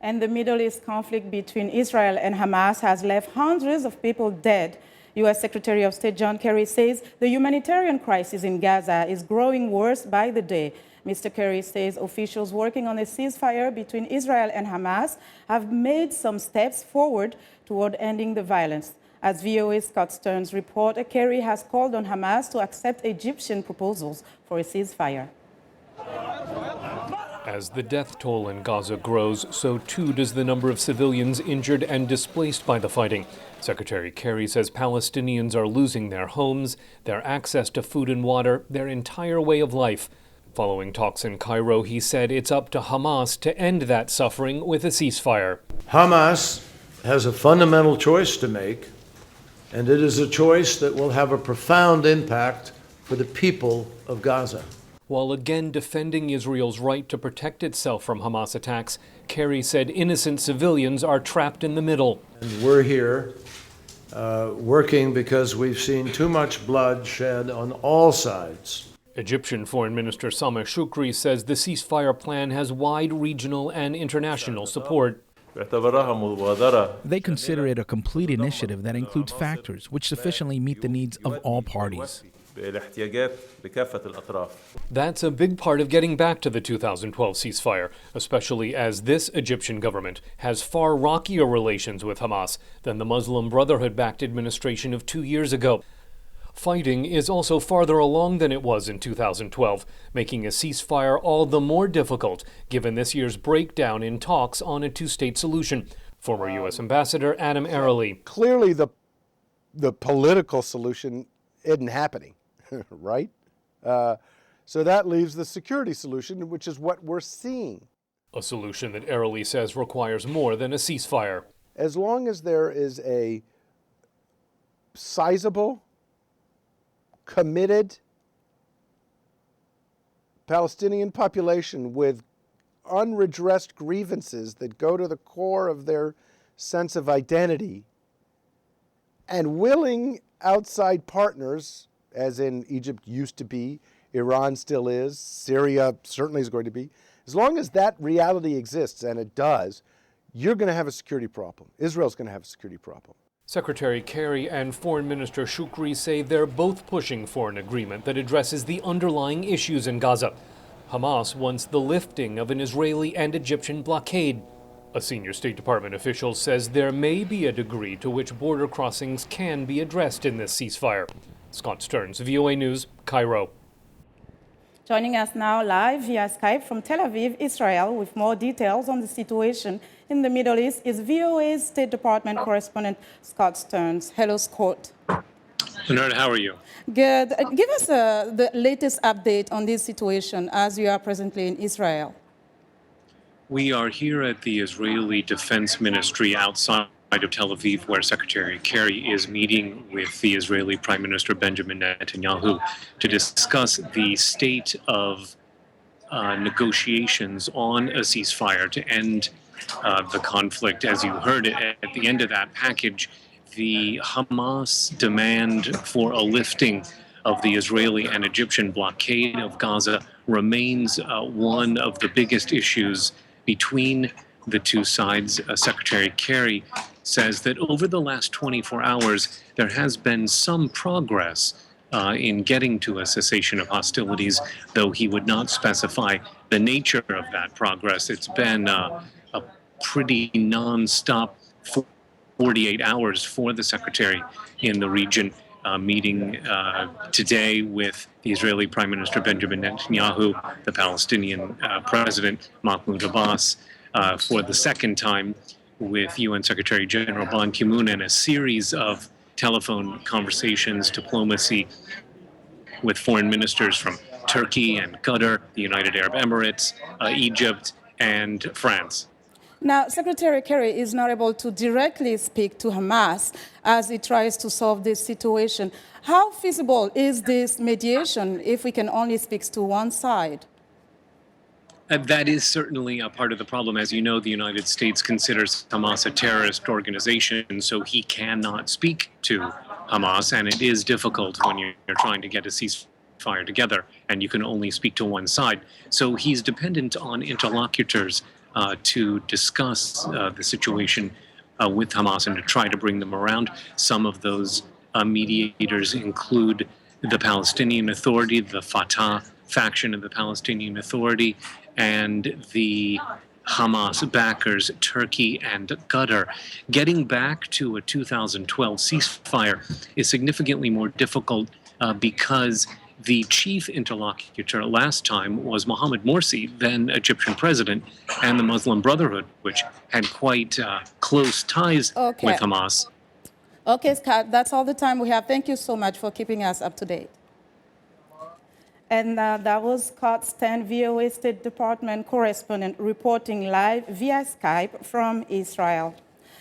And the Middle East conflict between Israel and Hamas has left hundreds of people dead. U.S. Secretary of State John Kerry says the humanitarian crisis in Gaza is growing worse by the day. Mr. Kerry says officials working on a ceasefire between Israel and Hamas have made some steps forward toward ending the violence. As VOA's Scott Stearns reports, Kerry has called on Hamas to accept Egyptian proposals for a ceasefire. As the death toll in Gaza grows, so too does the number of civilians injured and displaced by the fighting. Secretary Kerry says Palestinians are losing their homes, their access to food and water, their entire way of life. Following talks in Cairo, he said it's up to Hamas to end that suffering with a ceasefire. Hamas has a fundamental choice to make, and it is a choice that will have a profound impact for the people of Gaza. While again defending Israel's right to protect itself from Hamas attacks, Kerry said innocent civilians are trapped in the middle. And we're here working because we've seen too much blood shed on all sides. Egyptian Foreign Minister Sameh Shoukry says the ceasefire plan has wide regional and international support. They consider it a complete initiative that includes factors which sufficiently meet the needs of all parties. That's a big part of getting back to the 2012 ceasefire, especially as this Egyptian government has far rockier relations with Hamas than the Muslim Brotherhood-backed administration of 2 years ago. Fighting is also farther along than it was in 2012, making a ceasefire all the more difficult given this year's breakdown in talks on a two-state solution. Former U.S. Ambassador Adam Arely. Clearly the political solution isn't happening, right? So that leaves the security solution, which is what we're seeing. A solution that Arely says requires more than a ceasefire. As long as there is a sizable, committed Palestinian population with unredressed grievances that go to the core of their sense of identity, and willing outside partners, as in Egypt used to be, Iran still is, Syria certainly is going to be, as long as that reality exists, and it does, you're going to have a security problem. Israel's going to have a security problem. Secretary Kerry and Foreign Minister Shoukry say they're both pushing for an agreement that addresses the underlying issues in Gaza. Hamas wants the lifting of an Israeli and Egyptian blockade. A senior State Department official says there may be a degree to which border crossings can be addressed in this ceasefire. Scott Stearns, VOA News, Cairo. Joining us now live via Skype from Tel Aviv, Israel, with more details on the situation in the Middle East is VOA's State Department correspondent Scott Stearns. Hello, Scott. Linord, how are you? Good. Give us the latest update on this situation as you are presently in Israel. We are here at the Israeli Defense Ministry outside of Tel Aviv, where Secretary Kerry is meeting with the Israeli Prime Minister Benjamin Netanyahu to discuss the state of negotiations on a ceasefire to end the conflict. As you heard at the end of that package, the Hamas demand for a lifting of the Israeli and Egyptian blockade of Gaza remains one of the biggest issues between the two sides. Secretary Kerry says that over the last 24 hours, there has been some progress in getting to a cessation of hostilities, though he would not specify the nature of that progress. It's been a pretty non-stop 48 hours for the secretary in the region, meeting today with the Israeli Prime Minister Benjamin Netanyahu, the Palestinian President Mahmoud Abbas, for the second time with UN Secretary General Ban Ki-moon, and a series of telephone conversations, diplomacy with foreign ministers from Turkey and Qatar, the United Arab Emirates, Egypt, and France. Now, Secretary Kerry is not able to directly speak to Hamas as he tries to solve this situation. How feasible is this mediation if we can only speak to one side? That is certainly a part of the problem. As you know, the United States considers Hamas a terrorist organization, so he cannot speak to Hamas, and it is difficult when you're trying to get a ceasefire together and you can only speak to one side. So he's dependent on interlocutors to discuss the situation with Hamas and to try to bring them around. Some of those mediators include the Palestinian Authority, the Fatah faction of the Palestinian Authority, and the Hamas backers, Turkey and Qatar. Getting back to a 2012 ceasefire is significantly more difficult because the chief interlocutor last time was Mohamed Morsi, then Egyptian president, and the Muslim Brotherhood, which had quite close ties with Hamas. Okay, Scott, that's all the time we have. Thank you so much for keeping us up to date. And that was Scott Stearns, VOA State Department correspondent, reporting live via Skype from Israel.